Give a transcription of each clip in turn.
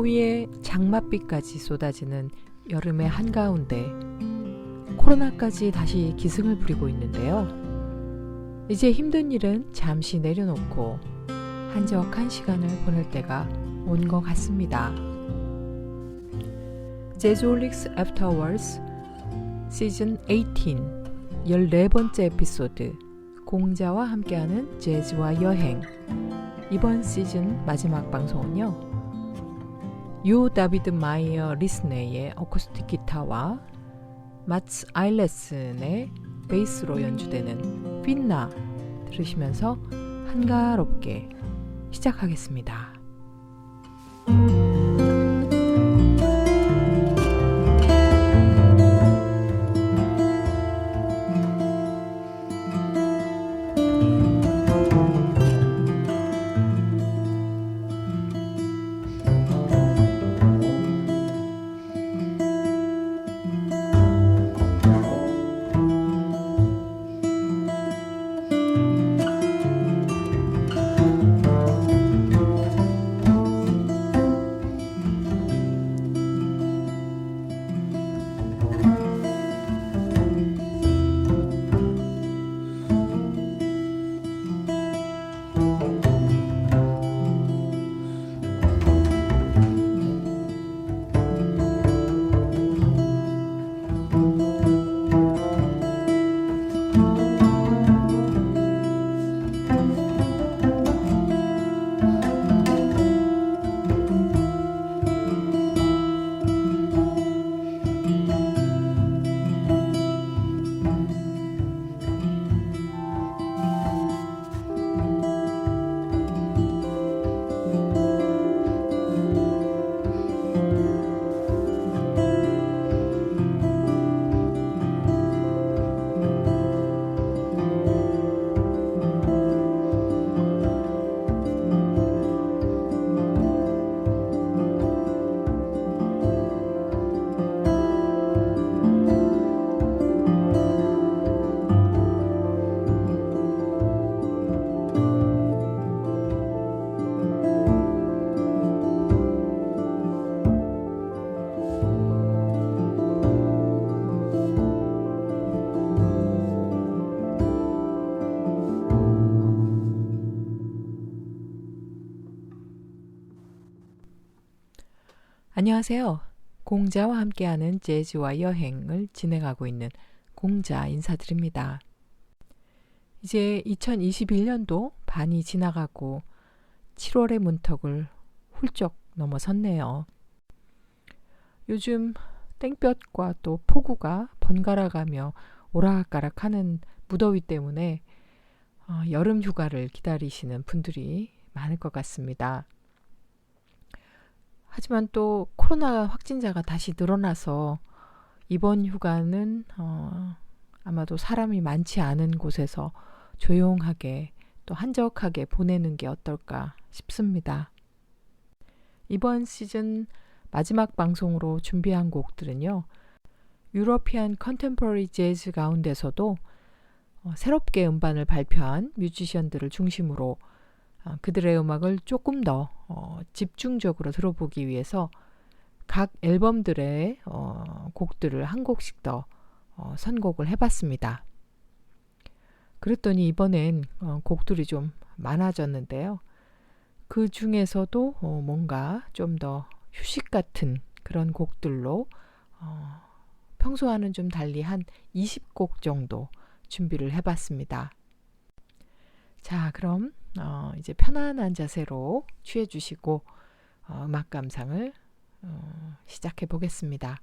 무더위에 장맛비까지 쏟아지는 여름의 한가운데 코로나까지 다시 기승을 부리고 있는데요. 이제 힘든 일은 잠시 내려놓고 한적한 시간을 보낼 때가 온 것 같습니다. 재즈홀릭스 애프터워즈 시즌 18 14번째 에피소드 공자와 함께하는 재즈와 여행. 이번 시즌 마지막 방송은요, 요 다비드 마이어 리스네의 어쿠스틱 기타와 마츠 아일레슨의 베이스로 연주되는 핀나 들으시면서 한가롭게 시작하겠습니다. 안녕하세요. 공자와 함께하는 재즈와 여행을 진행하고 있는 공자 인사드립니다. 이제 2021년도 반이 지나가고 7월의 문턱을 훌쩍 넘어섰네요. 요즘 땡볕과 또 폭우가 번갈아가며 오락가락하는 무더위 때문에 여름 휴가를 기다리시는 분들이 많을 것 같습니다. 하지만 또 코로나 확진자가 다시 늘어나서 이번 휴가는 아마도 사람이 많지 않은 곳에서 조용하게 또 한적하게 보내는 게 어떨까 싶습니다. 이번 시즌 마지막 방송으로 준비한 곡들은요, 유러피안 컨템포러리 재즈 가운데서도 새롭게 음반을 발표한 뮤지션들을 중심으로 그들의 음악을 조금 더 집중적으로 들어보기 위해서 각 앨범들의 곡들을 한 곡씩 더 선곡을 해봤습니다. 그랬더니 이번엔 곡들이 좀 많아졌는데요. 그 중에서도 뭔가 좀 더 휴식 같은 그런 곡들로 평소와는 좀 달리 한 20곡 정도 준비를 해봤습니다. 자, 그럼 이제 편안한 자세로 취해주시고 음악 감상을 시작해 보겠습니다.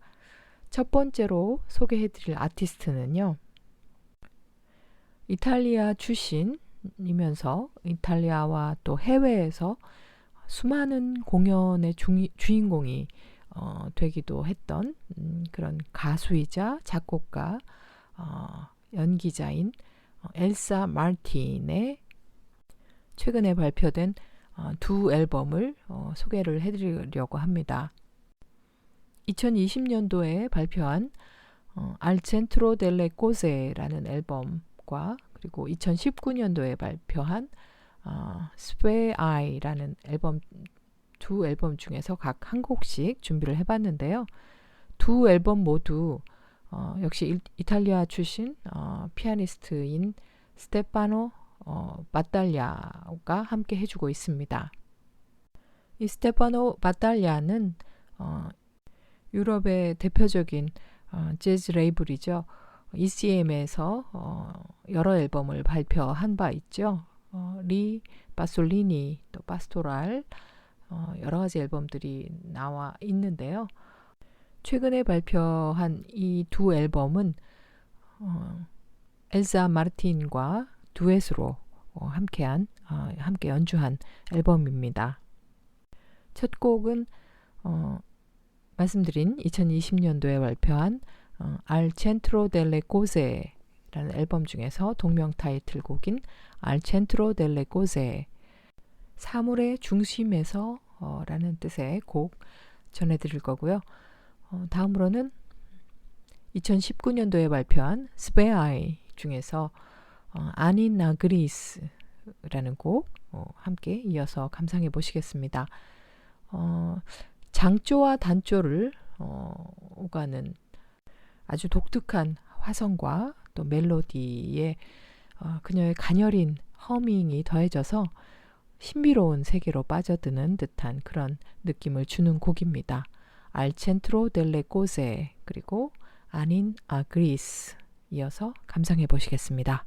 첫 번째로 소개해드릴 아티스트는요, 이탈리아 출신이면서 이탈리아와 또 해외에서 수많은 공연의 주인공이 되기도 했던 그런 가수이자 작곡가, 연기자인 엘사 마르틴의 최근에 발표된 두 앨범을 소개를 해드리려고 합니다. 2020년도에 발표한 Al centro delle cose라는 앨범과 그리고 2019년도에 발표한 Spare Eye라는 앨범 두 앨범 중에서 각 한 곡씩 준비를 해봤는데요. 두 앨범 모두 역시 이탈리아 출신 피아니스트인 스테파노 바탈리아가 함께 해주고 있습니다. 이 스테파노 바탈리아는 유럽의 대표적인 재즈 레이블이죠. ECM에서 여러 앨범을 발표한 바 있죠. 리 바솔리니, 또 파스토랄 여러 가지 앨범들이 나와 있는데요. 최근에 발표한 이 두 앨범은 엘사 마르틴과 듀엣으로 함께 연주한 앨범입니다. 첫 곡은 말씀드린 2020년도에 발표한 Al centro delle cose라는 앨범 중에서 동명 타이틀곡인 Al centro delle cose, 사물의 중심에서 라는 뜻의 곡 전해드릴 거고요. 다음으로는 2019년도에 발표한 스베아이 중에서 아니 나그리스라는 곡 함께 이어서 감상해 보시겠습니다. 장조와 단조를 오가는 아주 독특한 화성과 또 멜로디에 그녀의 가녀린 허밍이 더해져서 신비로운 세계로 빠져드는 듯한 그런 느낌을 주는 곡입니다. Al centro delle cose 그리고 아닌 아그리스 이어서 감상해 보시겠습니다.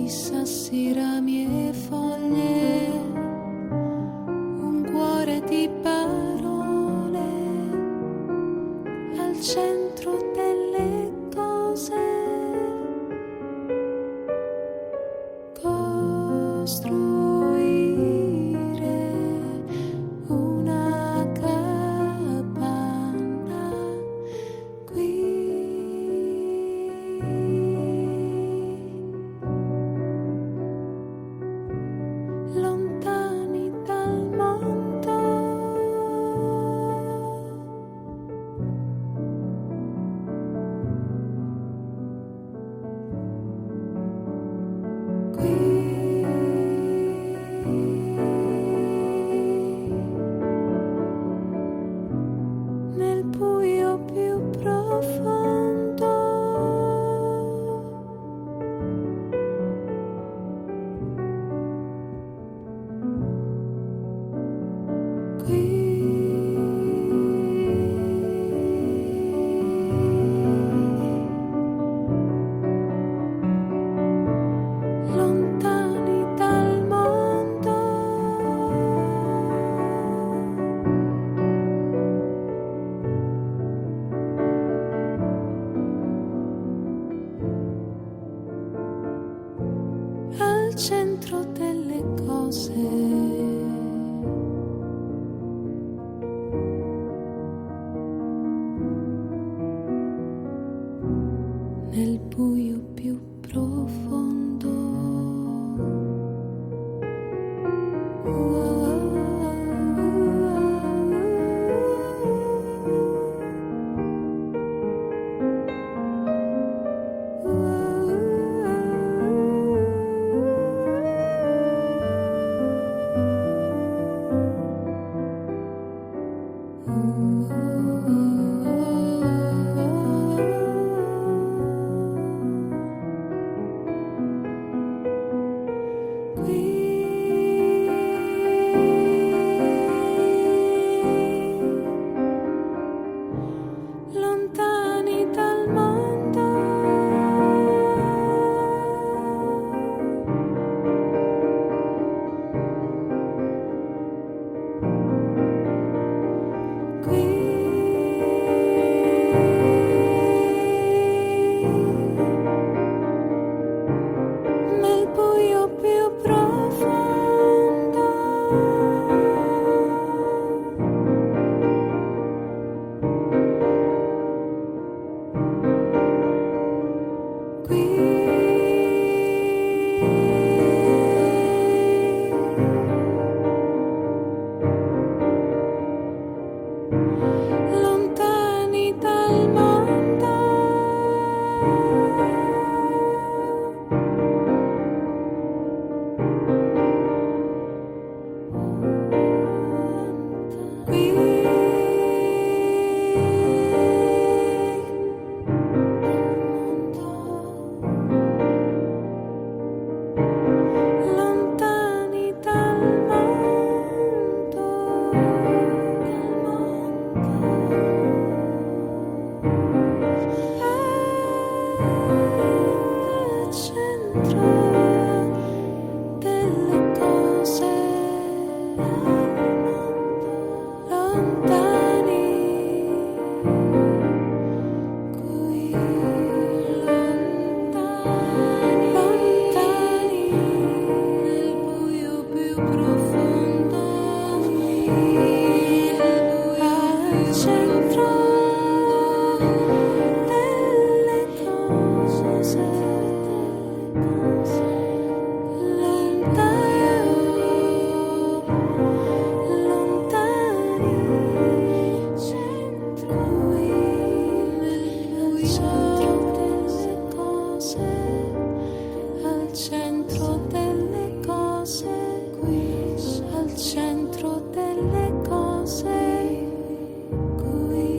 Sassi rami e foglie, un cuore di parole al centro delle cose. Costruire una capanna qui. Lontani dal mondo, nel buio più profondo, lontani dal mondo. Al centro delle cose. Nel buio più profondo. al centro delle cose, lontani, centro qui, al centro delle cose, al centro delle cose, qui, al centro delle cose, qui,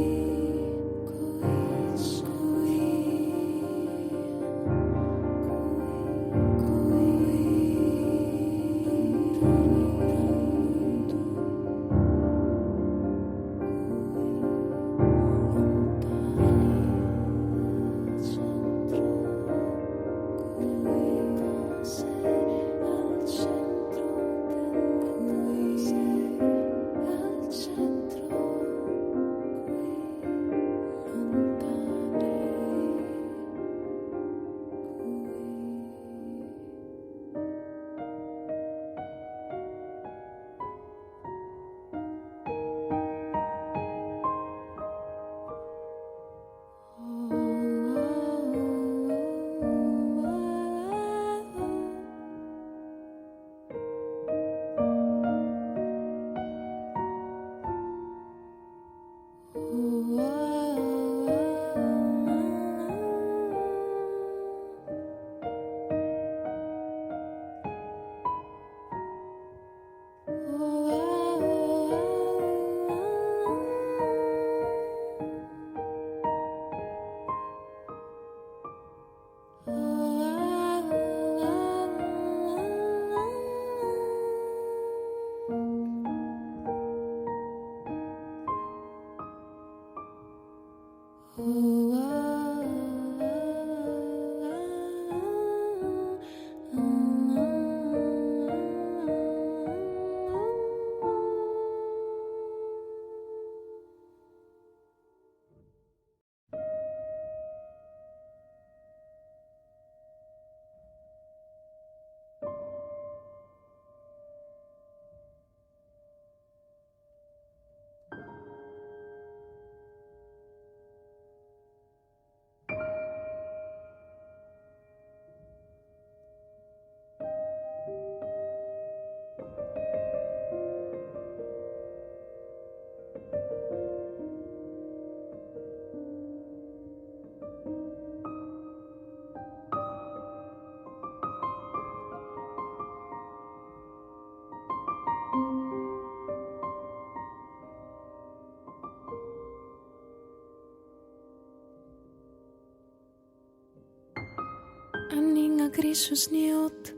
Anninga grisus niot,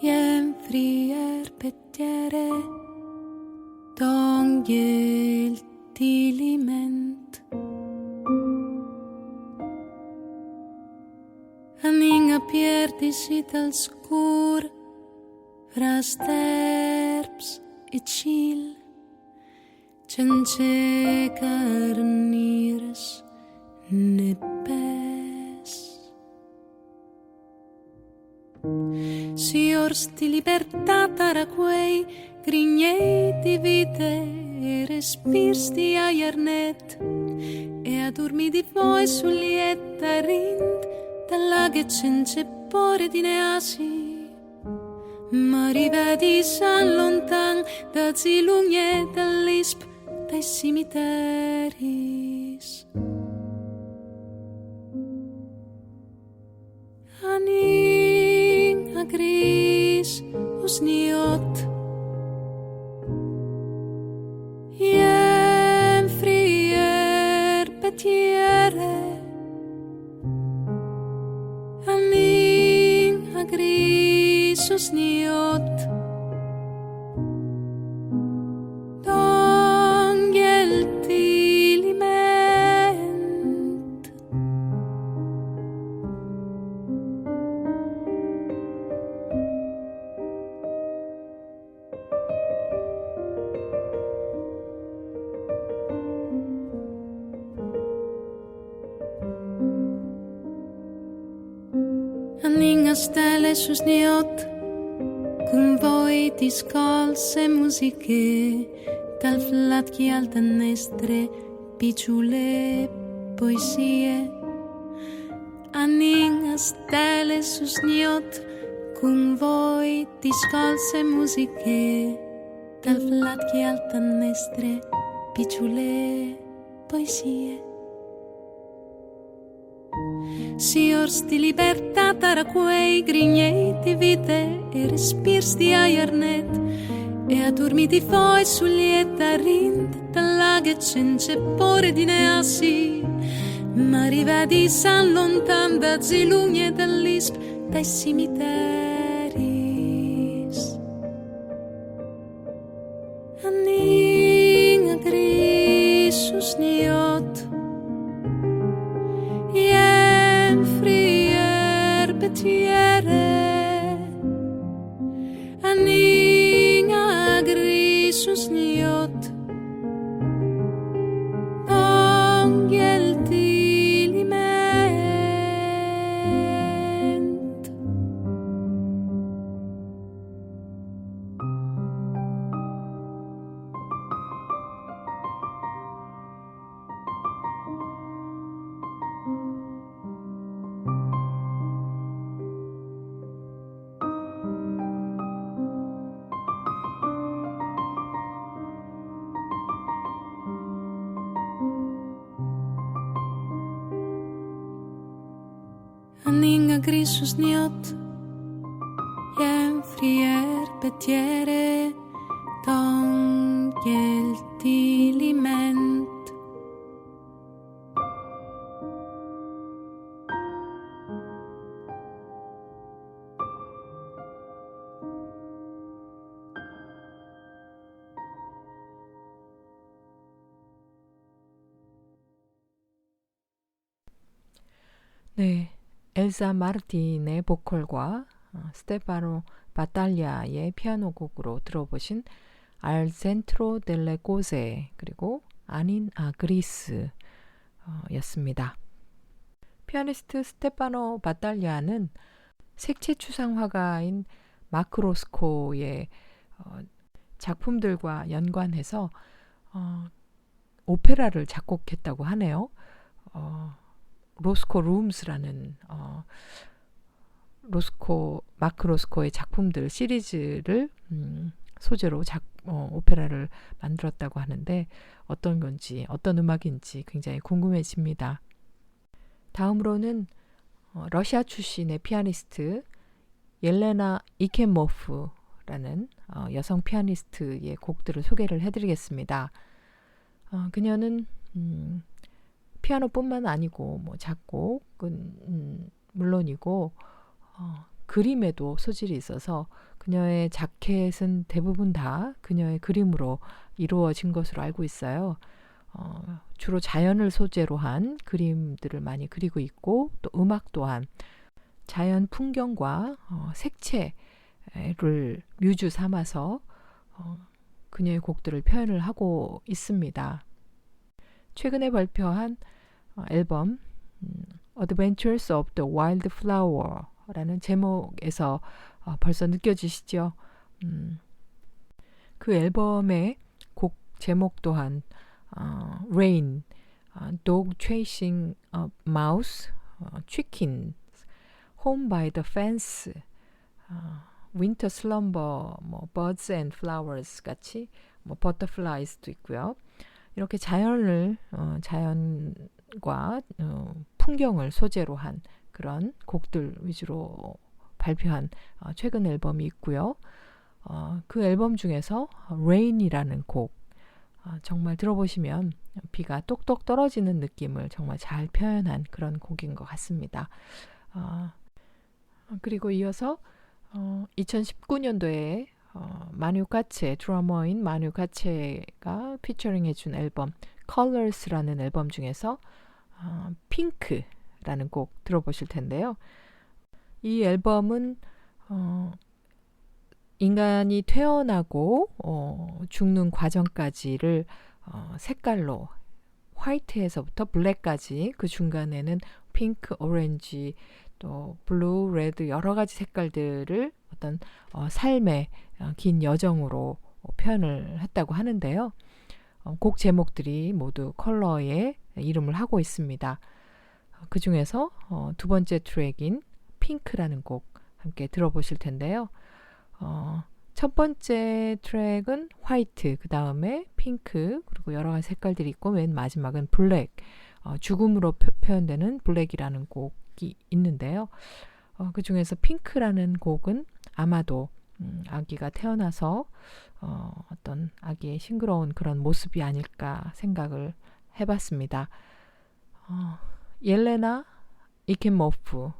jem frier petiere, dongel tiliment. Anninga pierdisi dal scur, fra sterps e cil, cence carnires ne pes. Si orsti libertata ra quei grignei di vite e respirsti a iarnet e a dormi di voi sull'ietta rind dalla che cence pore di neasi ma rivedi san lontan da zilugne dall'isp dai cimiteris. Aning a gris usniot jem frier petiere. Aning a gris usniot dongel tiliment. Aning a stelle sus niot cum voi ti scolse musiche, dal flatchi al nestre, piccole poesie. Aninga stelle su sniot, con voi ti scolse musiche, dal flatchi al nestre, piccole poesie. Si orsti libertà tra quei grigneti vite e respirs di aiernet e addormiti foi suglietta rind pelaghe cencepore di neassi ma rivedi san lontan da zilugne dall'isp dai cimiteris anninga grisus niot frier betiere aninga grisus niot ongelti liment. Aninga grisus niot, jem frier betiere, dongelti liment. 네, 엘사 마르틴의 보컬과 스테파노 바탈리아의 피아노 곡으로 들어보신 알 센트로 델레 꼬세 그리고 아닌 아그리스 였습니다. 피아니스트 스테파노 바탈리아는 색채 추상 화가인 마크 로스코의 작품들과 연관해서 오페라를 작곡했다고 하네요. 로스코 룸스라는 마크 로스코의 작품들 시리즈를 소재로 오페라를 만들었다고 하는데 어떤 건지 어떤 음악인지 굉장히 궁금해집니다. 다음으로는 러시아 출신의 피아니스트 옐레나 이케모프라는 여성 피아니스트의 곡들을 소개를 해드리겠습니다. 그녀는 피아노뿐만 아니고 뭐 작곡은 물론이고 그림에도 소질이 있어서 그녀의 자켓은 대부분 다 그녀의 그림으로 이루어진 것으로 알고 있어요. 주로 자연을 소재로 한 그림들을 많이 그리고 있고 또 음악 또한 자연 풍경과 색채를 뮤즈 삼아서 그녀의 곡들을 표현을 하고 있습니다. 최근에 발표한 앨범 Adventures of the Wildflower 라는 제목에서 벌써 느껴지시죠? 그 앨범의 곡 제목 또한 Rain, Dog Chasing a Mouse, Chicken, Home by the Fence, Winter Slumber, 뭐 Birds and Flowers 같이 뭐 Butterflies도 있고요. 이렇게 자연과 풍경을 소재로 한 그런 곡들 위주로 발표한 최근 앨범이 있고요. 그 앨범 중에서 Rain이라는 곡 정말 들어보시면 비가 똑똑 떨어지는 느낌을 정말 잘 표현한 그런 곡인 것 같습니다. 그리고 이어서 2019년도에 마뉴 카체, 드러머인 마뉴 카체가 피처링 해준 앨범 Colors라는 앨범 중에서 핑크라는 곡 들어보실 텐데요. 이 앨범은 인간이 태어나고 죽는 과정까지를 색깔로 화이트에서부터 블랙까지 그 중간에는 핑크, 오렌지, 또 블루, 레드 여러 가지 색깔들을 어떤 삶의 긴 여정으로 표현을 했다고 하는데요. 곡 제목들이 모두 컬러에 이름을 하고 있습니다. 그 중에서 두 번째 트랙인 핑크라는 곡 함께 들어보실 텐데요. 첫 번째 트랙은 화이트, 그 다음에 핑크, 그리고 여러 가지 색깔들이 있고 맨 마지막은 블랙, 죽음으로 표현되는 블랙이라는 곡이 있는데요. 그 중에서 핑크라는 곡은 아마도 아기가 태어나서 어떤 아기의 싱그러운 그런 모습이 아닐까 생각을 해봤습니다. 옐레나 이켄모프,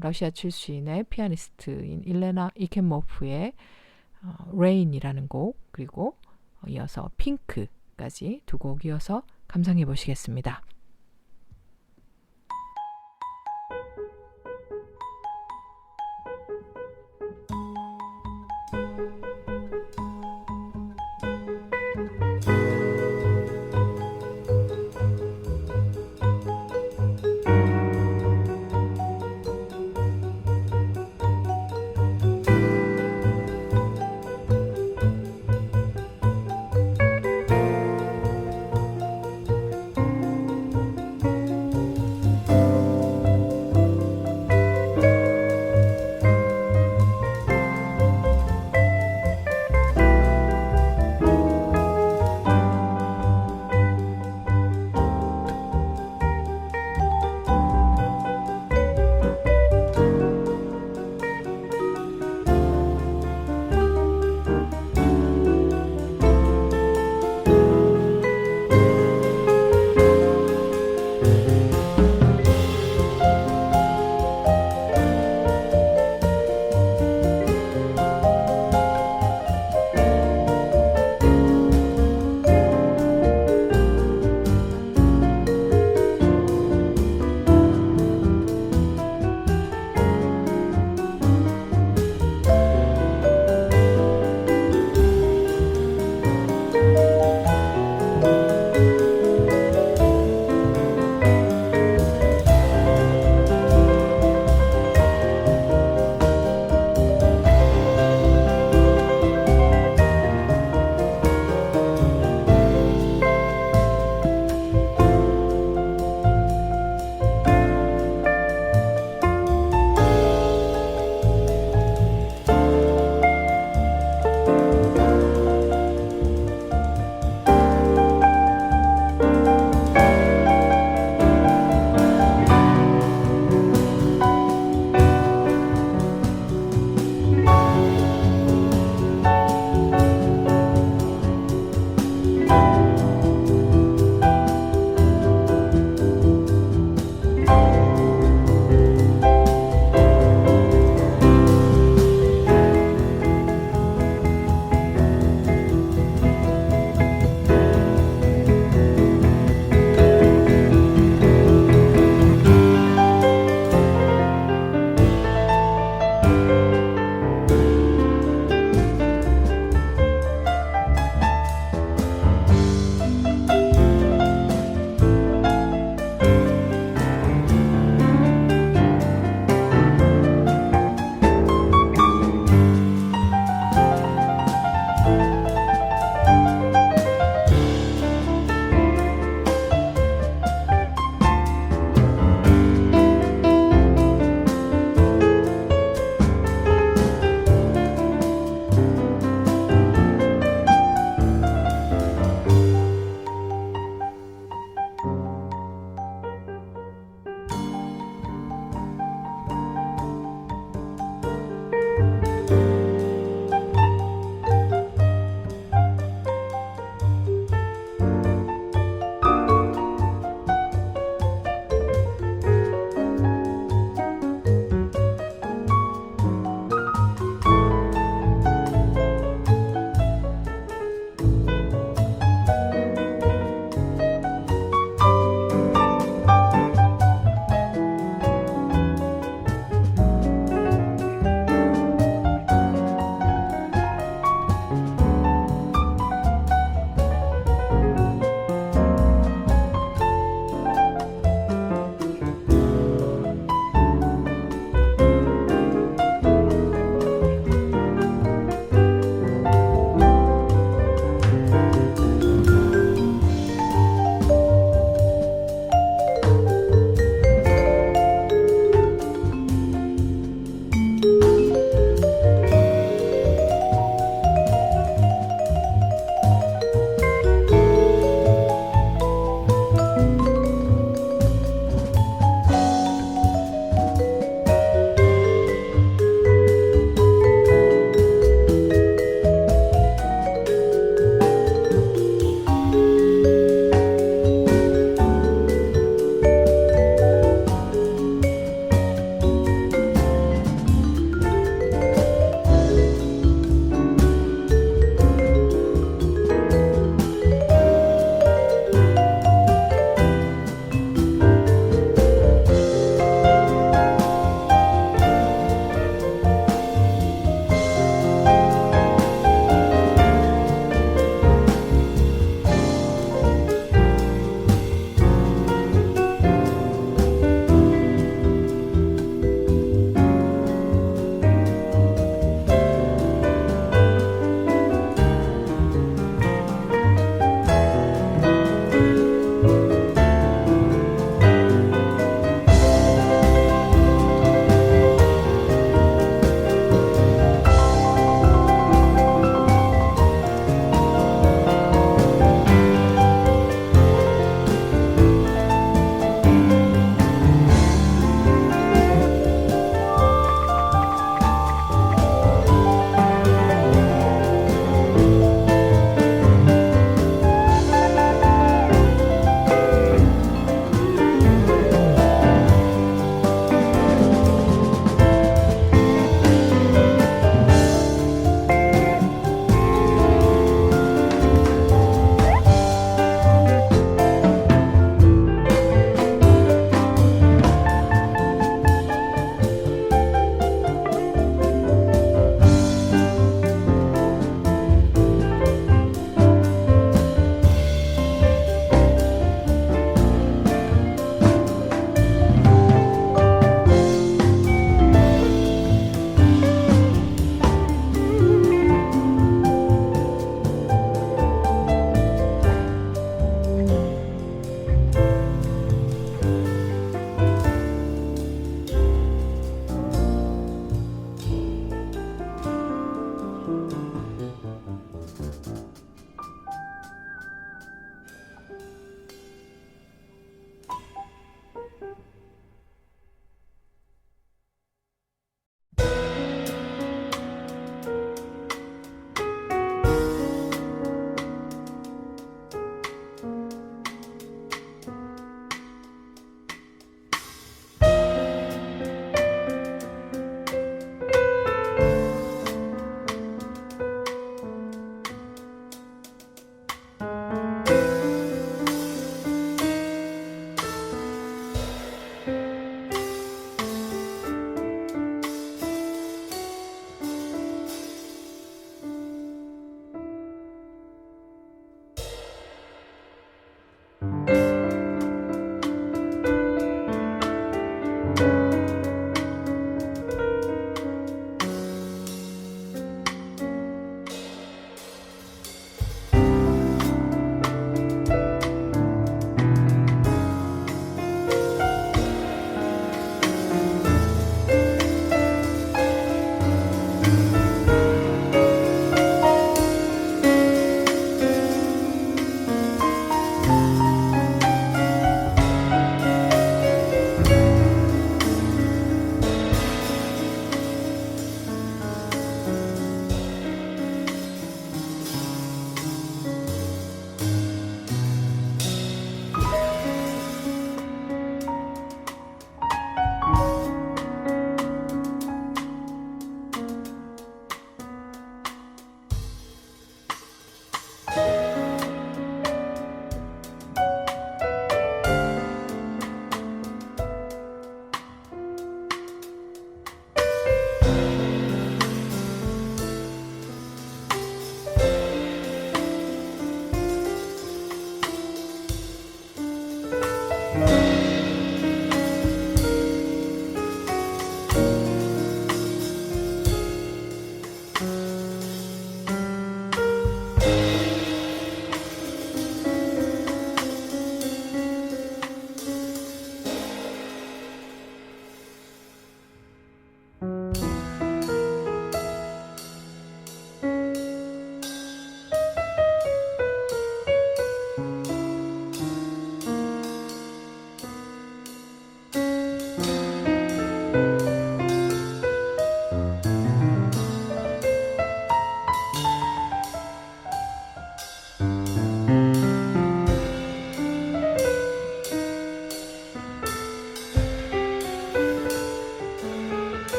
러시아 출신의 피아니스트인 일레나 이켄모프의 Rain이라는 곡, 그리고 이어서 핑크까지 두 곡 이어서 감상해 보시겠습니다.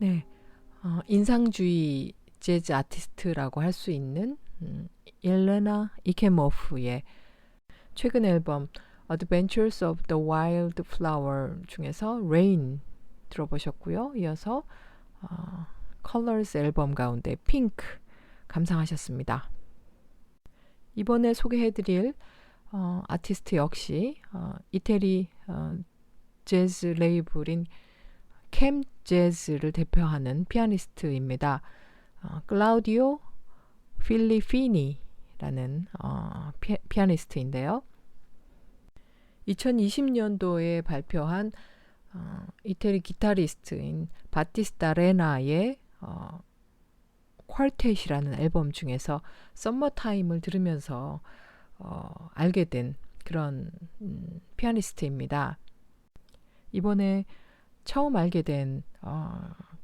네, 인상주의 재즈 아티스트라고 할 수 있는 옐레나 이케모프의 최근 앨범 Adventures of the Wild Flower 중에서 Rain 들어보셨고요. 이어서 Colors 앨범 가운데 핑크 감상하셨습니다. 이번에 소개해드릴 아티스트 역시 이태리 재즈 레이블인 캠 재즈를 대표하는 피아니스트입니다. 클라우디오 필리피니라는 피아니스트인데요. 2020년도에 발표한 이태리 기타리스트인 바티스타 레나의 퀄텟이라는 앨범 중에서 썸머타임을 들으면서 알게 된 그런 피아니스트입니다. 이번에 처음 알게 된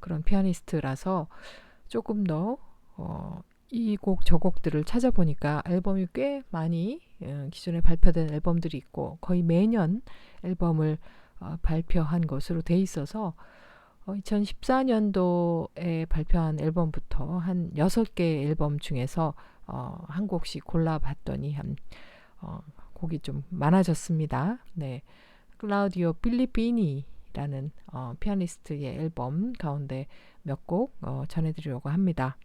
그런 피아니스트라서 조금 더 이 곡 저 곡들을 찾아보니까 앨범이 꽤 많이 기존에 발표된 앨범들이 있고 거의 매년 앨범을 발표한 것으로 돼 있어서 2014년도에 발표한 앨범부터 한 6개의 앨범 중에서 한 곡씩 골라봤더니 곡이 좀 많아졌습니다. 네, 클라우디오 필리피니라는 피아니스트의 앨범 가운데 몇 곡 전해드리려고 합니다.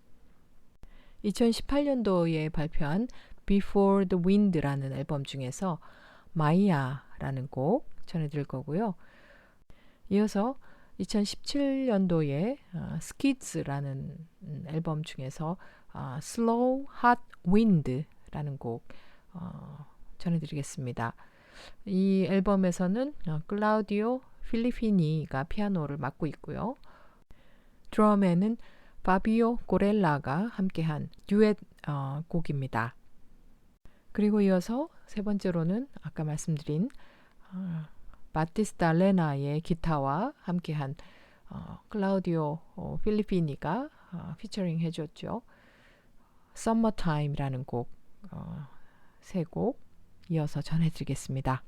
2018년도에 발표한 Before the Wind라는 앨범 중에서 마이아라는 곡 전해드릴 거고요. 이어서 2017년도에 Skids라는 앨범 중에서 Slow Hot Wind라는 곡 전해드리겠습니다. 이 앨범에서는 클라우디오 필리피니가 피아노를 맡고 있고요. 드럼에는 파비오 고렐라가 함께한 듀엣 곡입니다. 그리고 이어서 세 번째로는 아까 말씀드린 바티스타 레나의 기타와 함께한 클라우디오 필리피니가 피처링 해줬죠. Summertime이라는 곡, 세 곡 이어서 전해드리겠습니다.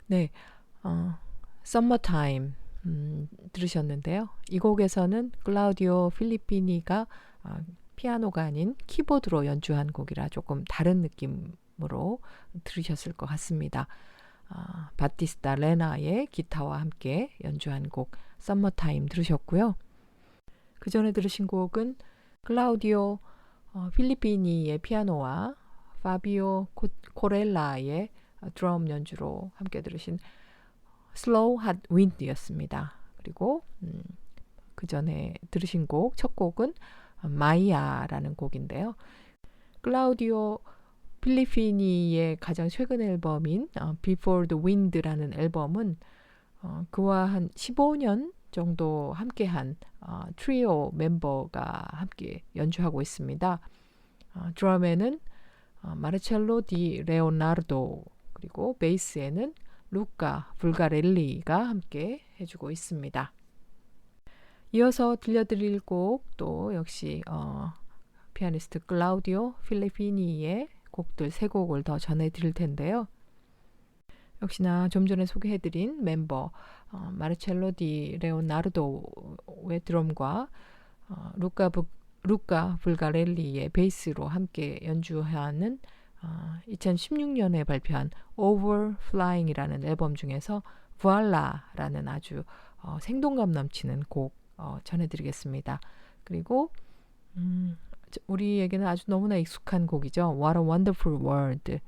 네, Summertime 들으셨는데요. 이 곡에서는 클라우디오 필리피니가 피아노가 아닌 키보드로 연주한 곡이라 조금 다른 느낌으로 들으셨을 것 같습니다. 바티스타 레나의 기타와 함께 연주한 곡 Summertime 들으셨고요. 그 전에 들으신 곡은 클라우디오 필리피니의 피아노와 파비오 코렐라의 드럼 연주로 함께 들으신 Slow Hot Wind였습니다. 그리고 그 전에 들으신 곡, 첫 곡은 마이아라는 곡인데요. 클라우디오 필리피니의 가장 최근 앨범인 Before the Wind라는 앨범은 그와 한 15년 정도 함께한 트리오 멤버가 함께 연주하고 있습니다. 드럼에는 마르첼로 디 레오나르도, 그리고 베이스에는 루카 불가렐리가 함께 해주고 있습니다. 이어서 들려드릴 곡도 역시 피아니스트 클라우디오 필리피니의 곡들 세 곡을 더 전해드릴 텐데요. 역시나 좀 전에 소개해드린 멤버 마르첼로 디 레오나르도의 드럼과 루카 불가렐리의 베이스로 함께 연주하는 2016년에 발표한 Overflying이라는 앨범 중에서 Voila라는 아주 생동감 넘치는 곡 전해드리겠습니다. 그리고 우리에게는 아주 너무나 익숙한 곡이죠. What a Wonderful World.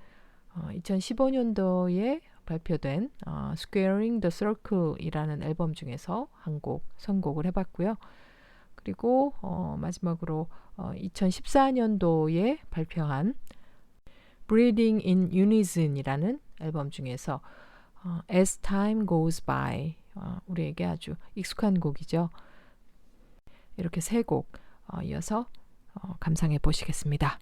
2015년도에 발표된 Squaring the Circle이라는 앨범 중에서 한 곡 선곡을 해봤고요. 그리고 마지막으로 2014년도에 발표한 Breathing in Unison이라는 앨범 중에서 As Time Goes By, 우리에게 아주 익숙한 곡이죠. 이렇게 세 곡 이어서 감상해 보시겠습니다.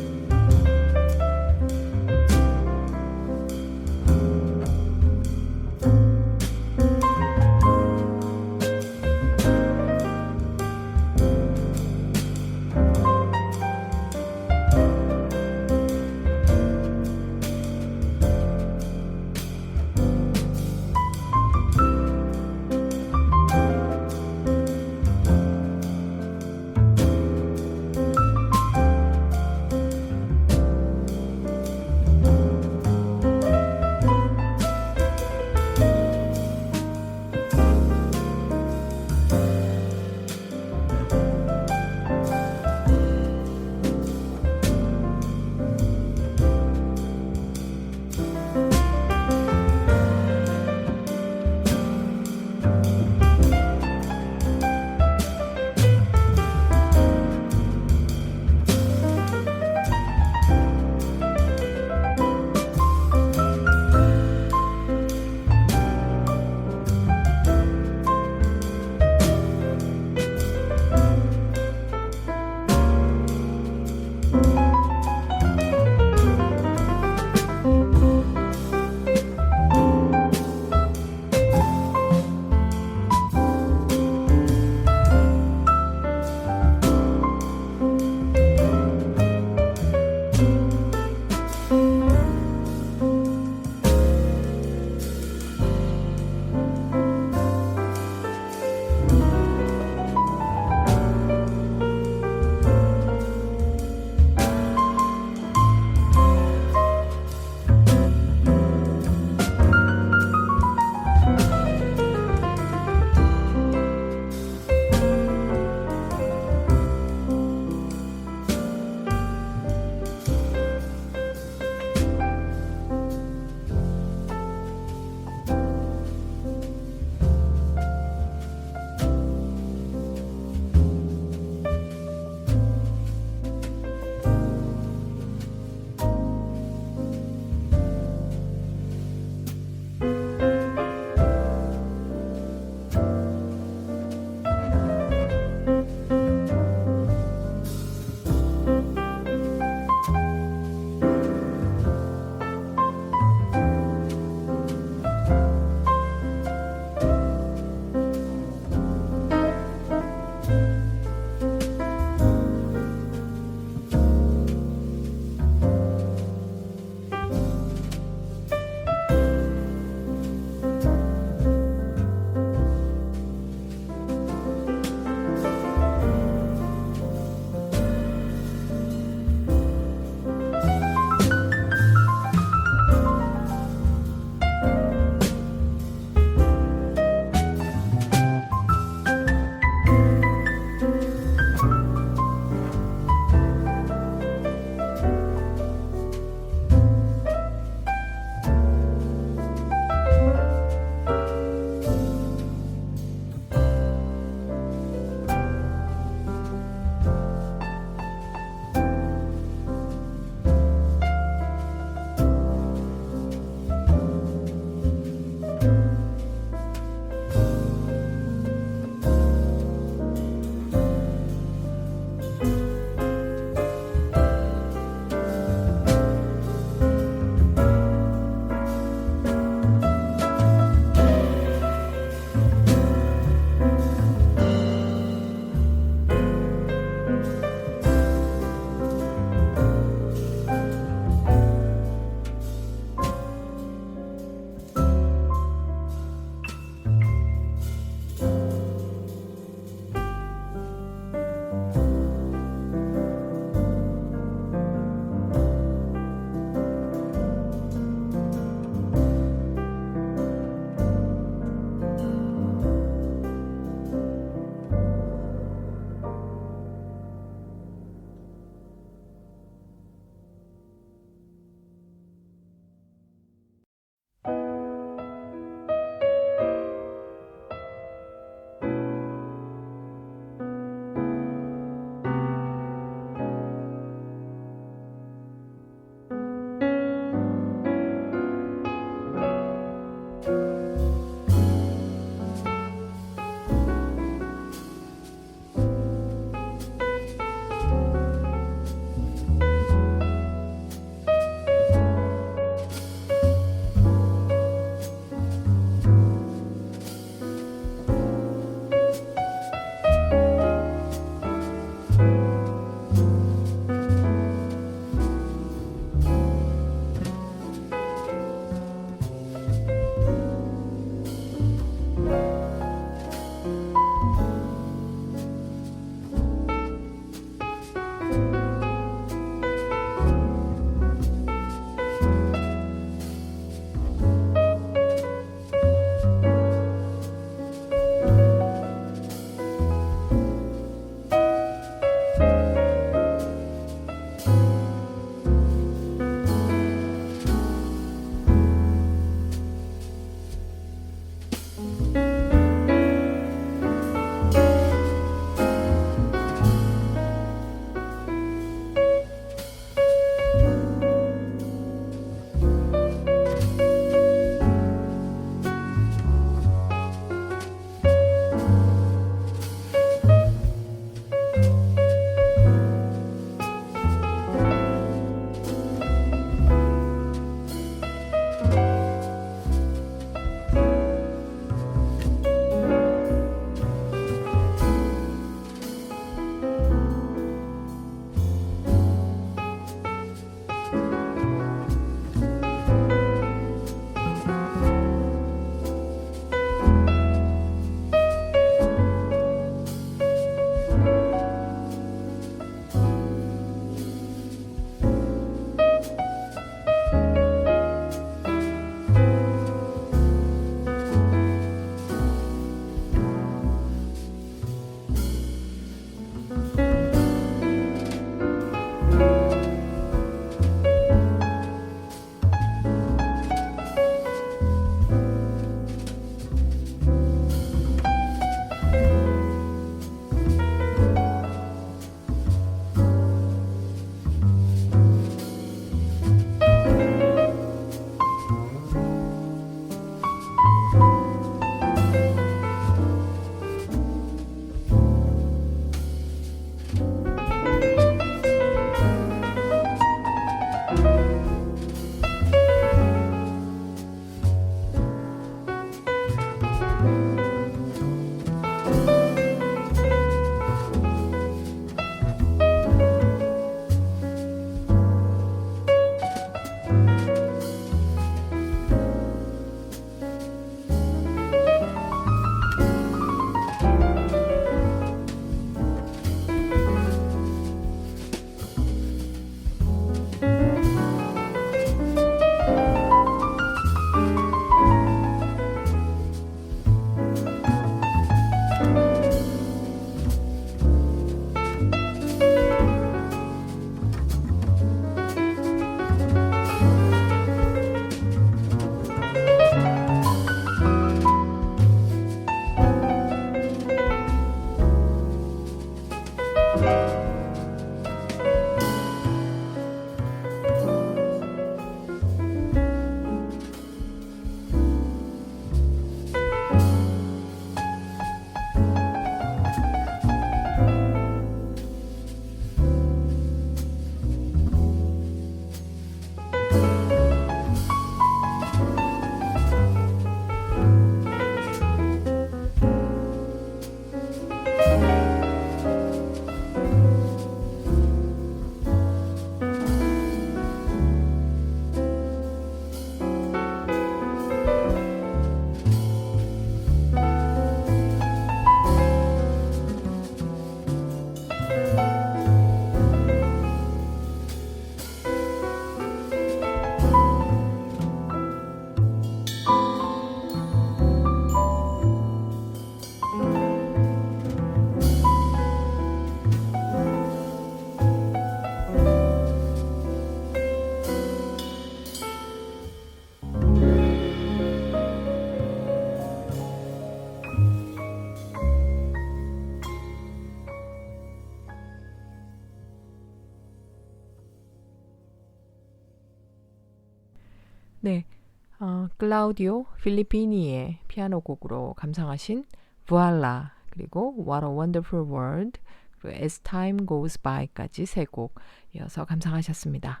클라우디오 필리피니의 피아노 곡으로 감상하신 Voila 그리고 What a Wonderful World 그리고 As Time Goes By까지 세 곡 이어서 감상하셨습니다.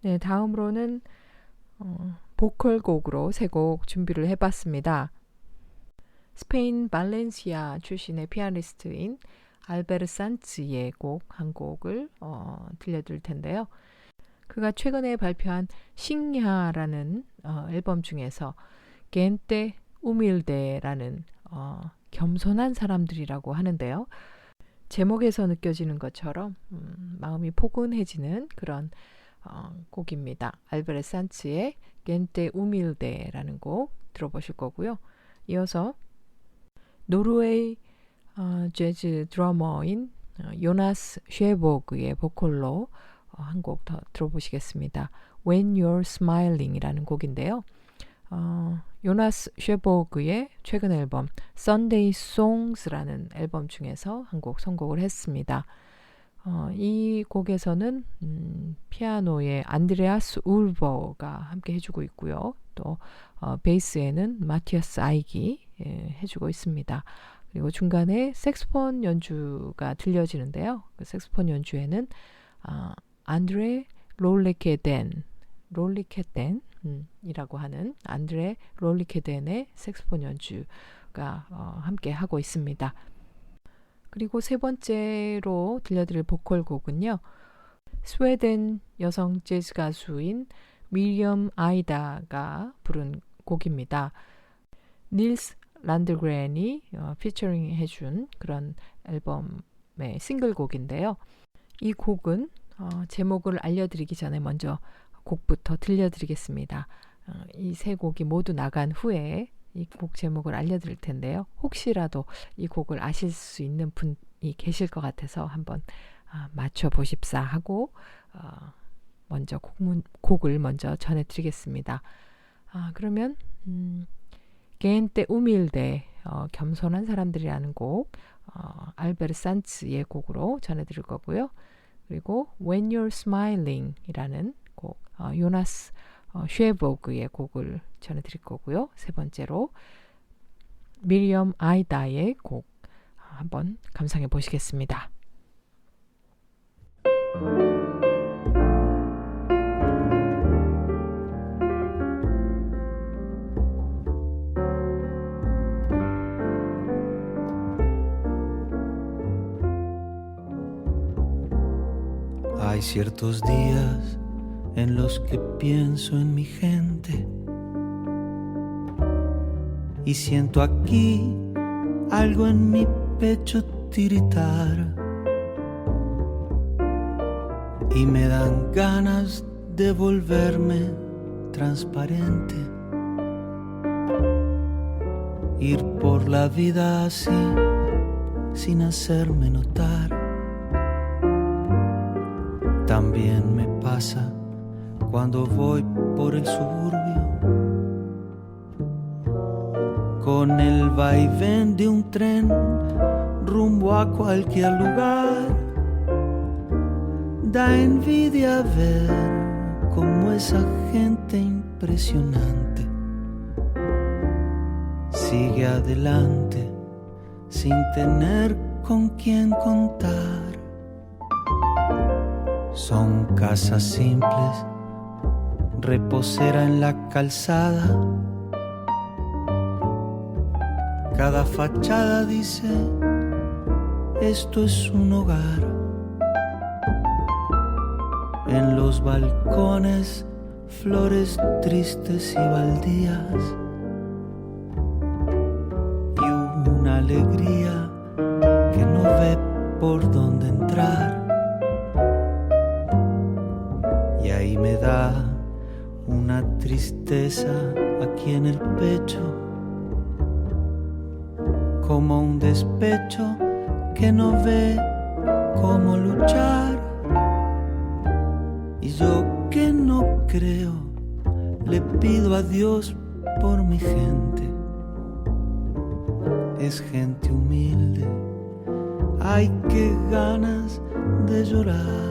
네, 다음으로는 보컬 곡으로 세 곡 준비를 해봤습니다. 스페인 발렌시아 출신의 피아니스트인 알베르 산츠의 곡 한 곡을 들려드릴 텐데요. 그가 최근에 발표한 싱야라는 앨범 중에서 겐테 우밀데라는 겸손한 사람들이라고 하는데요. 제목에서 느껴지는 것처럼 마음이 포근해지는 그런 곡입니다. 알베르 산츠의 겐테 우밀데라는 곡 들어보실 거고요. 이어서 노르웨이 재즈 드러머인 요나스 쉐보그의 보컬로 한 곡 더 들어보시겠습니다. When You're Smiling 이라는 곡인데요. 요나스 쉐보그의 최근 앨범 Sunday Songs라는 앨범 중에서 한 곡 선곡을 했습니다. 이 곡에서는 피아노에 안드레아스 울버가 함께 해주고 있고요. 또 베이스에는 마티아스 아이기 해주고 있습니다. 그리고 중간에 색소폰 연주가 들려지는데요. 그 색소폰 연주에는 안드레 롤리케덴 이라고 하는 안드레 롤리케덴의 색소폰 연주가 함께 하고 있습니다. 그리고 세 번째로 들려드릴 보컬 곡은요. 스웨덴 여성 재즈 가수인 미리엄 아이다가 부른 곡입니다. 닐스 란드그렌이 피처링 해준 그런 앨범의 싱글곡인데요. 이 곡은 제목을 알려드리기 전에 먼저 곡부터 들려드리겠습니다. 이 세 곡이 모두 나간 후에 이 곡 제목을 알려드릴 텐데요. 혹시라도 이 곡을 아실 수 있는 분이 계실 것 같아서 한번 맞춰보십사 하고 먼저 곡을 먼저 전해드리겠습니다. 그러면 Gente humilde 겸손한 사람들이라는 곡 알베르 산츠의 곡으로 전해드릴 거고요. 그리고 When You're Smiling 이라는 곡 요나스 쉐보그의 곡을 전해드릴 거고요. 세 번째로 미리엄 아이다의 곡 한번 감상해 보시겠습니다. Hay ciertos días en los que pienso en mi gente y siento aquí algo en mi pecho tiritar y me dan ganas de volverme transparente, ir por la vida así sin hacerme notar. También me pasa cuando voy por el suburbio con el vaivén de un tren rumbo a cualquier lugar. Da envidia ver cómo esa gente impresionante sigue adelante sin tener con quién contar. Son casas simples, reposera en la calzada. Cada fachada dice, esto es un hogar. En los balcones, flores tristes y baldías. Y una alegría que no ve por dónde entrar. Y ahí me da una tristeza aquí en el pecho, como un despecho que no ve cómo luchar. Y yo que no creo, le pido a Dios por mi gente. Es gente humilde, ay, qué ganas de llorar.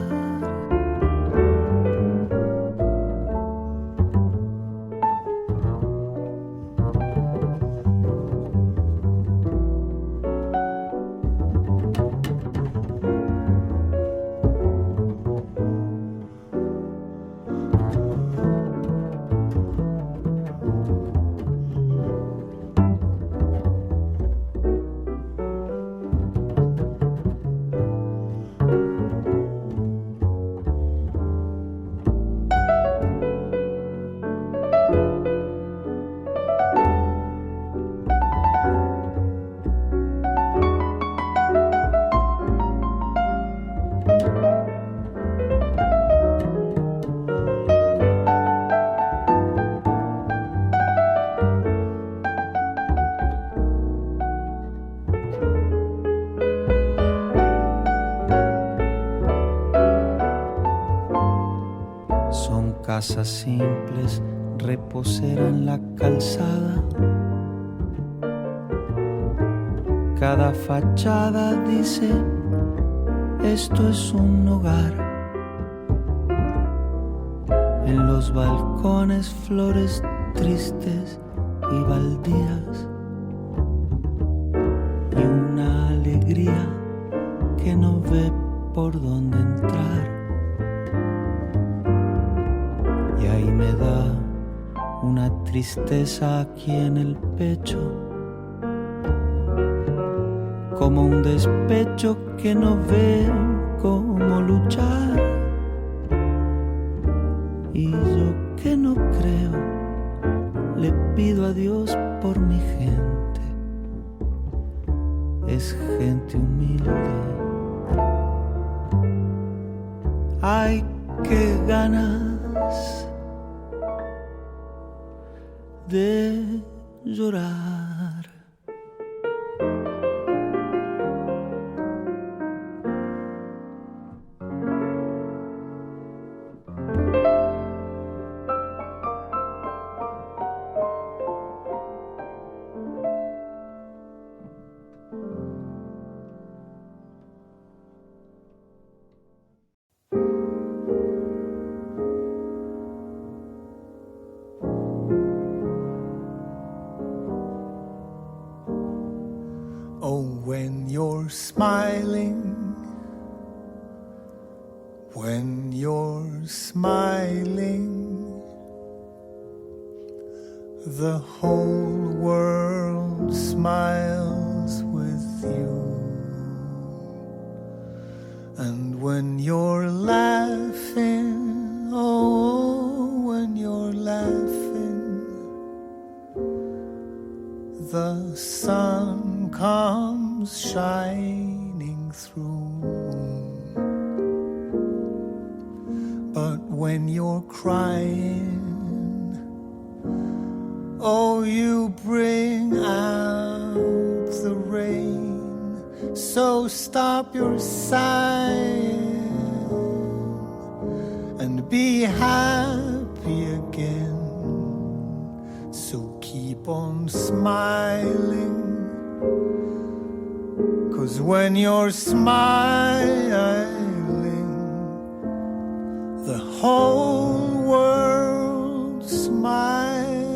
casas simples reposeran la calzada. Cada fachada dice, esto es un hogar. En los balcones flores tristes y baldías, y una alegría que no ve por dónde entrar. Y ahí me da una tristeza aquí en el pecho, como un despecho que no ve cómo luchar. Y yo que no creo, le pido a Dios por mi gente. Es gente humilde. Ay, qué ganas de llorar. Oh, when you're smiling, when you're smiling, the whole world smiles with you. And when you're laughing, oh, when you're laughing, the sun comes shining through. But when you're crying, oh, you bring out the rain. So stop your sighing and be happy again. So keep on smiling, 'cause when you're smiling, the whole world smiles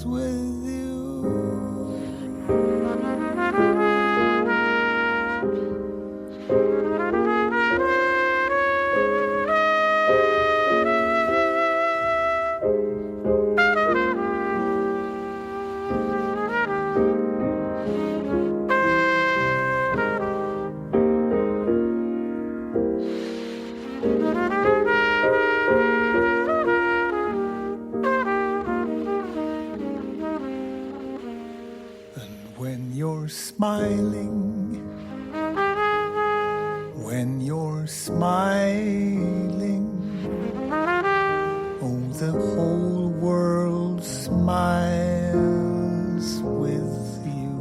with you. Smiling, when you're smiling, oh, the whole world smiles with you.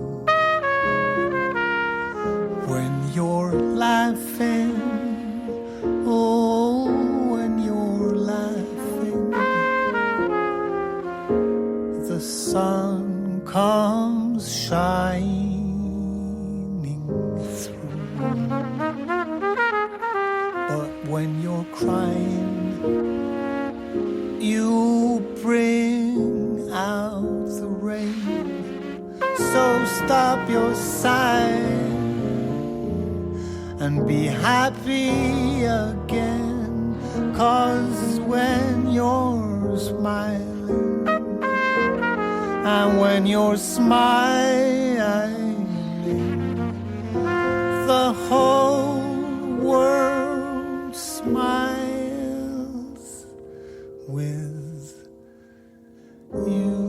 When you're laughing, oh, when you're laughing, the sun comes shining. When you're crying, you bring out the rain. So stop your sighing and be happy again. 'Cause when you're smiling and when you're smiling, the whole world smiles with you.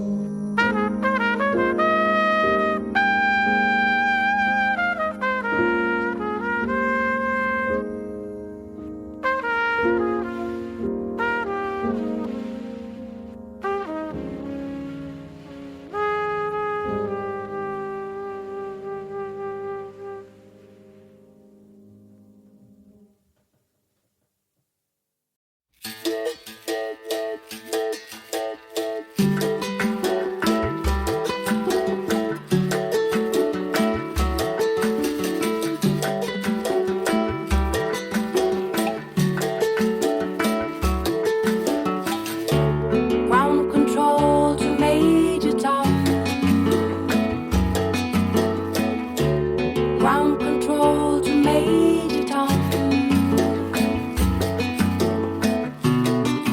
ground control to Major Tom.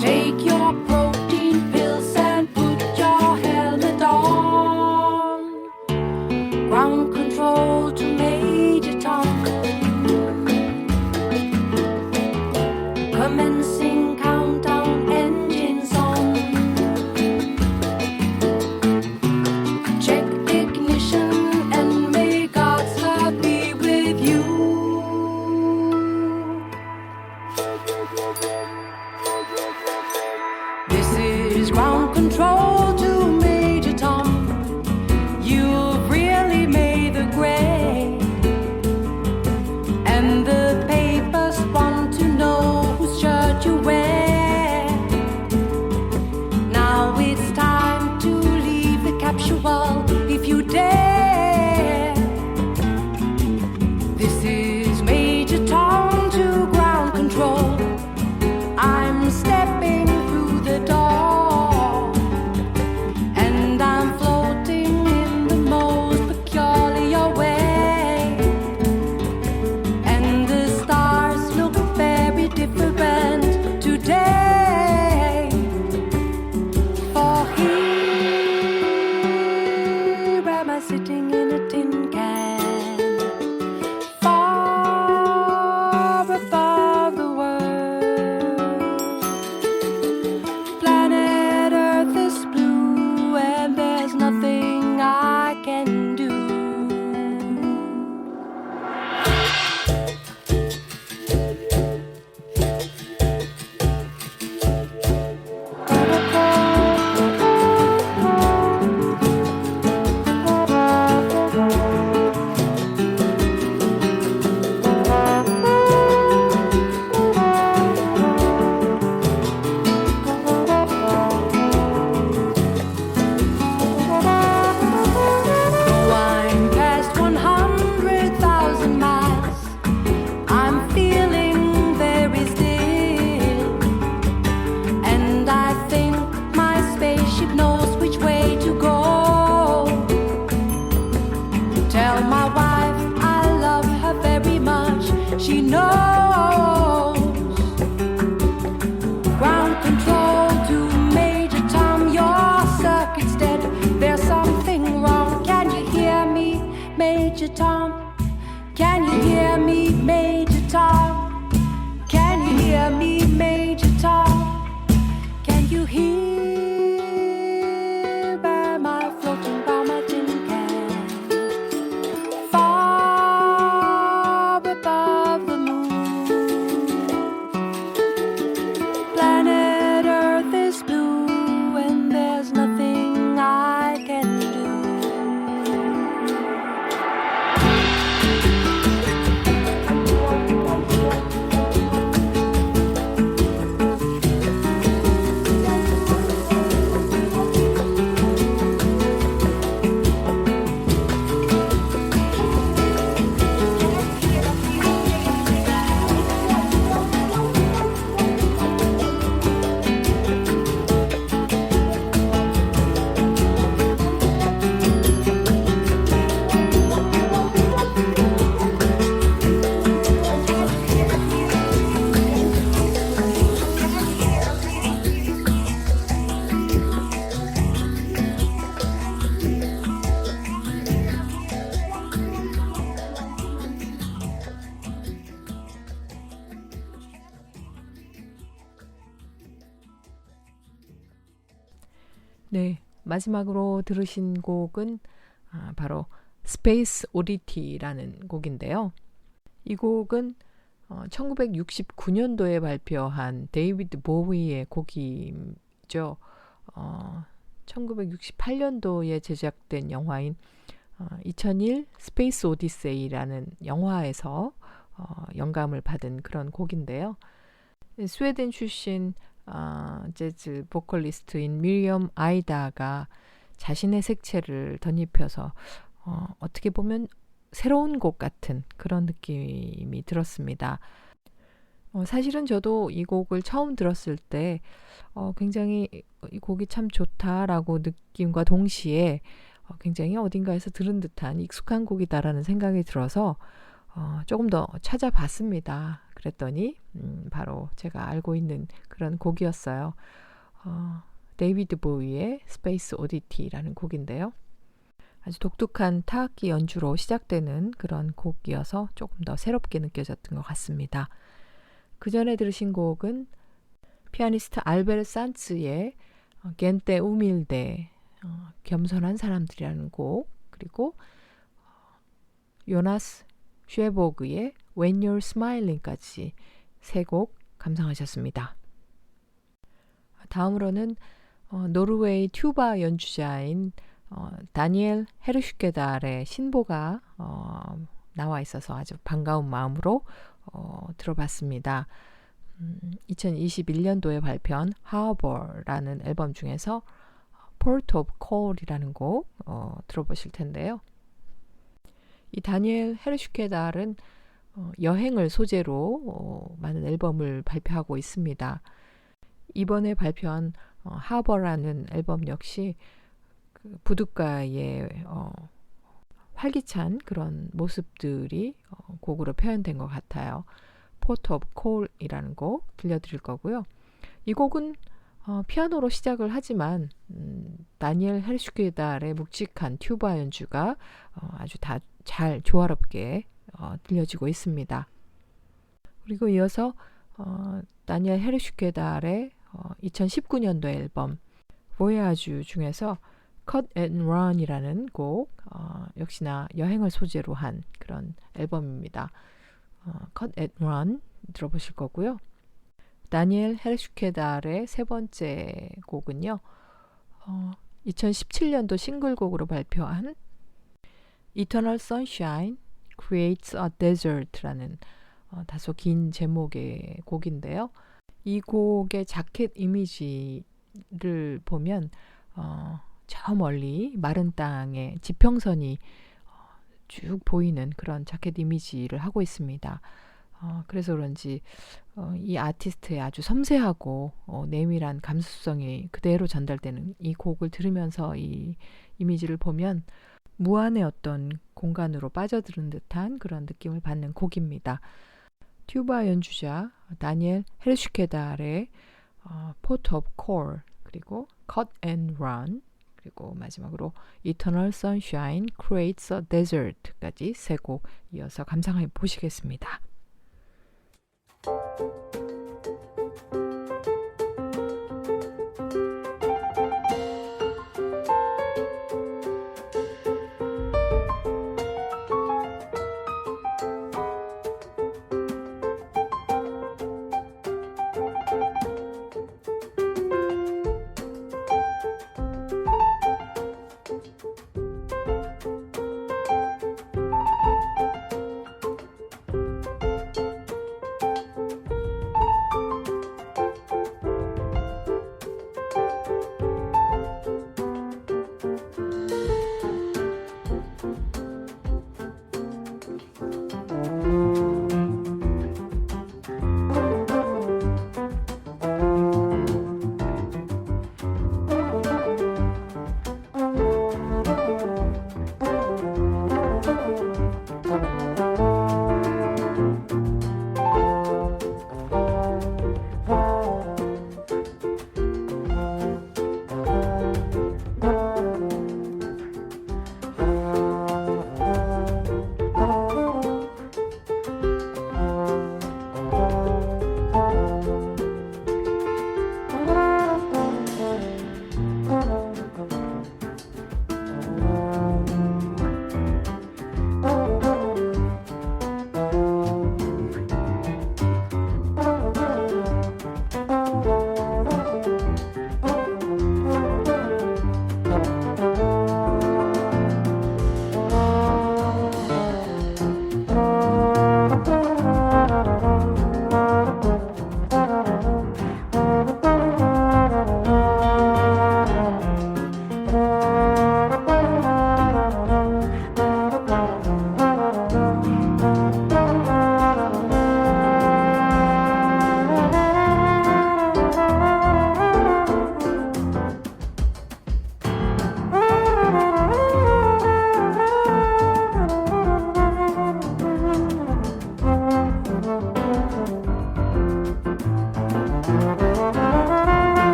Take your protein pills and put your helmet on. Ground control to Major Tom. Commencing countdown, engines on. Check ignition and may God's love be with you. This is ground control to Major Tom. You've really made the grade, and the papers want to know whose shirt you wear. Now it's time to leave the capsule if you dare. This is Major Tom to ground control. I'm stepping through the door, and I'm floating in the most peculiar way. And the stars look very different today. For here am I sitting in a tin can, far above the world. Planet Earth is blue, and there's nothing I can do. Though I'm past 100,000 miles, I'm feeling very still, and I think my spaceship knows which way to go. Tell my wife I love her very much, she knows. Ground control to Major Tom, your circuit's dead. There's something wrong. Can you hear me, Major Tom? Can you hear me, Major Tom? Can you hear me, Major Tom? Can you hear? Am I floating by my tin can, far above the moon? Planet Earth is blue, and there's nothing I can do. 네, 마지막으로 들으신 곡은 바로 Space Oddity라는 곡인데요. 이 곡은 1969년도에 발표한 데이비드 보위의 곡이죠. 1968년도에 제작된 영화인 2001 스페이스 오디세이라는 영화에서 영감을 받은 그런 곡인데요. 스웨덴 출신 재즈 보컬리스트인 미리엄 아이다가 자신의 색채를 덧입혀서 어떻게 보면 새로운 곡 같은 그런 느낌이 들었습니다. 사실은 저도 이 곡을 처음 들었을 때 굉장히 이 곡이 참 좋다라고 느낌과 동시에 굉장히 어딘가에서 들은 듯한 익숙한 곡이다라는 생각이 들어서 조금 더 찾아봤습니다. 그랬더니 바로 제가 알고 있는 그런 곡이었어요. 데이비드 보위의 스페이스 오디티라는 곡인데요. 아주 독특한 타악기 연주로 시작되는 그런 곡이어서 조금 더 새롭게 느껴졌던 것 같습니다. 그 전에 들으신 곡은 피아니스트 알베르 산츠의 겐테 우밀데 겸손한 사람들이라는 곡, 그리고 요나스 쉐보그의 When You're Smiling까지 세 곡 감상하셨습니다. 다음으로는 노르웨이 튜바 연주자인 다니엘 헤르슈케달의 신보가 나와 있어서 아주 반가운 마음으로 들어봤습니다. 2021년도에 발표한 Harbor라는 앨범 중에서 Port of Call이라는 곡 들어보실 텐데요. 이 다니엘 헤르슈케달은 여행을 소재로 많은 앨범을 발표하고 있습니다. 이번에 발표한 하버라는 앨범 역시 그 부둣가의 활기찬 그런 모습들이 곡으로 표현된 것 같아요. Port of Call이라는 곡 들려드릴 거고요. 이 곡은 피아노로 시작을 하지만 다니엘 헤르슈케달의 묵직한 튜바 연주가 아주 다 잘 조화롭게 들려지고 있습니다. 그리고 이어서 다니엘 헤르슈케달의 2019년도 앨범 Voyage 중에서 Cut and Run이라는 곡 역시나 여행을 소재로 한 그런 앨범입니다. Cut and Run 들어보실 거고요. 다니엘 헤르슈케달의 세 번째 곡은요. 2017년도 싱글곡으로 발표한 Eternal Sunshine Creates a Desert라는 다소 긴 제목의 곡인데요. 이 곡의 자켓 이미지를 보면 저 멀리 마른 땅에 지평선이 쭉 보이는 그런 자켓 이미지를 하고 있습니다. 그래서 그런지 이 아티스트의 아주 섬세하고 내밀한 감수성이 그대로 전달되는 이 곡을 들으면서 이 이미지를 보면 무한의 어떤 공간으로 빠져드는 듯한 그런 느낌을 받는 곡입니다. 튜바 연주자 다니엘 헤르슈케달의 Port of Call, 그리고 Cut and Run, 그리고 마지막으로 Eternal Sunshine Creates a Desert까지 세 곡 이어서 감상해 보시겠습니다.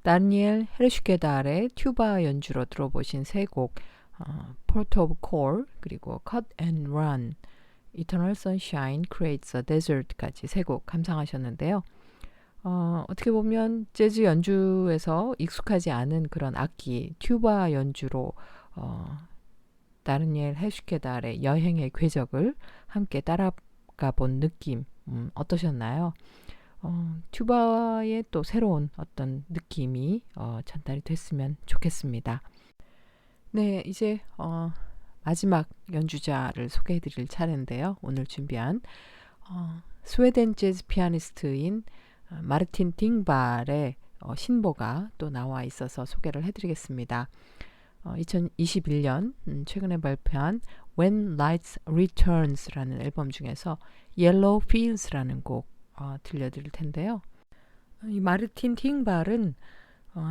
다니엘 헤르슈케달의 튜바 연주로 들어보신 세 곡, Port of Call, 그리고 Cut and Run, Eternal Sunshine Creates a Desert까지 세 곡 감상하셨는데요. 어떻게 보면 재즈 연주에서 익숙하지 않은 그런 악기, 튜바 연주로 다니엘 헤르슈케달의 여행의 궤적을 함께 따라가 본 느낌 어떠셨나요? 튜바의 또 새로운 어떤 느낌이 전달이 됐으면 좋겠습니다. 네, 이제 마지막 연주자를 소개해 드릴 차례인데요. 오늘 준비한 스웨덴 재즈 피아니스트인 마르틴 팅발의 신보가 또 나와 있어서 소개를 해드리겠습니다. 2021년 최근에 발표한 When Light Returns라는 앨범 중에서 Yellow Fields라는 곡 들려드릴 텐데요. 이 마르틴 팅발은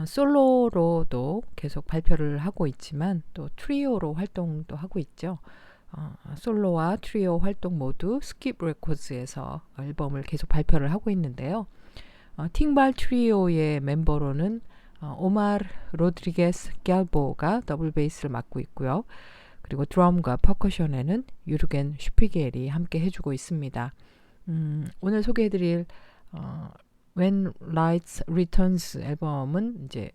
솔로로도 계속 발표를 하고 있지만 또 트리오로 활동도 하고 있죠. 솔로와 트리오 활동 모두 스킵 레코드에서 앨범을 계속 발표를 하고 있는데요. 팅발 트리오의 멤버로는 오마르 로드리게스 갤보가 더블 베이스를 맡고 있고요. 그리고 드럼과 퍼커션에는 유르겐 슈피겔이 함께 해주고 있습니다. 오늘 소개해드릴 When Light Returns 앨범은 이제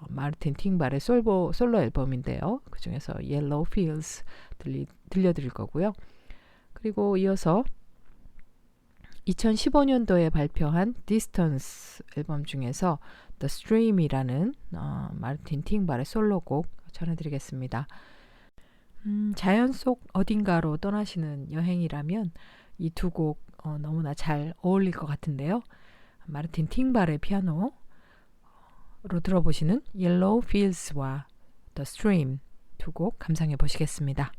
마르틴 팅발의 솔로 앨범인데요. 그 중에서 Yellow Fields 들려드릴 거고요. 그리고 이어서 2015년도에 발표한 Distance 앨범 중에서 The Stream이라는 마르틴 팅발의 솔로곡 전해드리겠습니다. 자연 속 어딘가로 떠나시는 여행이라면 이 두 곡 너무나 잘 어울릴 것 같은데요. 마르틴 팅발의 피아노로 들어보시는 Yellow Fields와 The Stream 두 곡 감상해 보시겠습니다.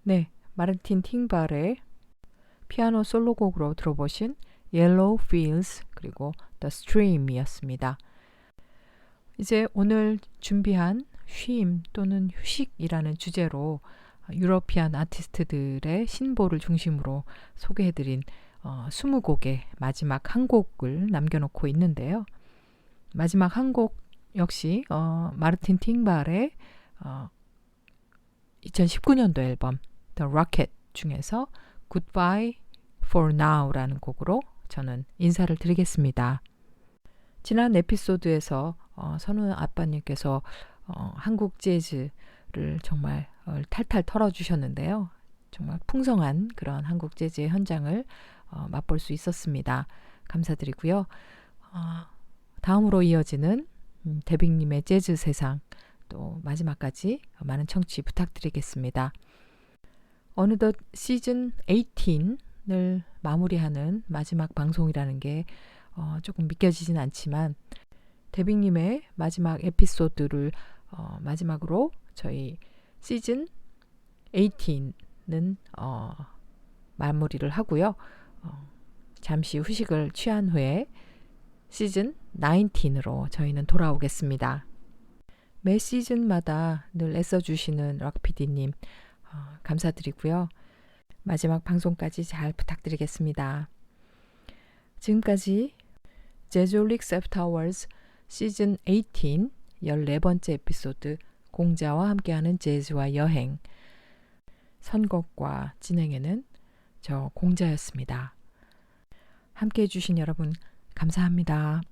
네, 마르틴 팅발의 피아노 솔로곡으로 들어보신 Yellow Fields 그리고 The Stream이었습니다. 이제 오늘 준비한 쉼 또는 휴식이라는 주제로 유러피안 아티스트들의 신보를 중심으로 소개해드린 20곡의 마지막 한 곡을 남겨놓고 있는데요. 마지막 한 곡 역시 마르틴 팅발의 2019년도 앨범 The Rocket 중에서 Goodbye for Now라는 곡으로 저는 인사를 드리겠습니다. 지난 에피소드에서 선우 아빠님께서 한국 재즈를 정말 탈탈 털어주셨는데요. 정말 풍성한 그런 한국 재즈의 현장을 맛볼 수 있었습니다. 감사드리고요. 다음으로 이어지는 대빅님의 재즈 세상 또 마지막까지 많은 청취 부탁드리겠습니다. 어느덧 시즌 18을 마무리하는 마지막 방송이라는 게 조금 믿겨지진 않지만 대빅님의 마지막 에피소드를 마지막으로 저희 시즌 18는 마무리를 하고요. 잠시 후식을 취한 후에 시즌 19으로 저희는 돌아오겠습니다. 매 시즌마다 늘 애써주시는 락PD님 감사드리고요. 마지막 방송까지 잘 부탁드리겠습니다. 지금까지 재즈올릭스 애프터 아워즈 시즌 18 14번째 에피소드 공자와 함께하는 재즈와 여행 선곡과 진행에는 저 공자였습니다. 함께해 주신 여러분 감사합니다.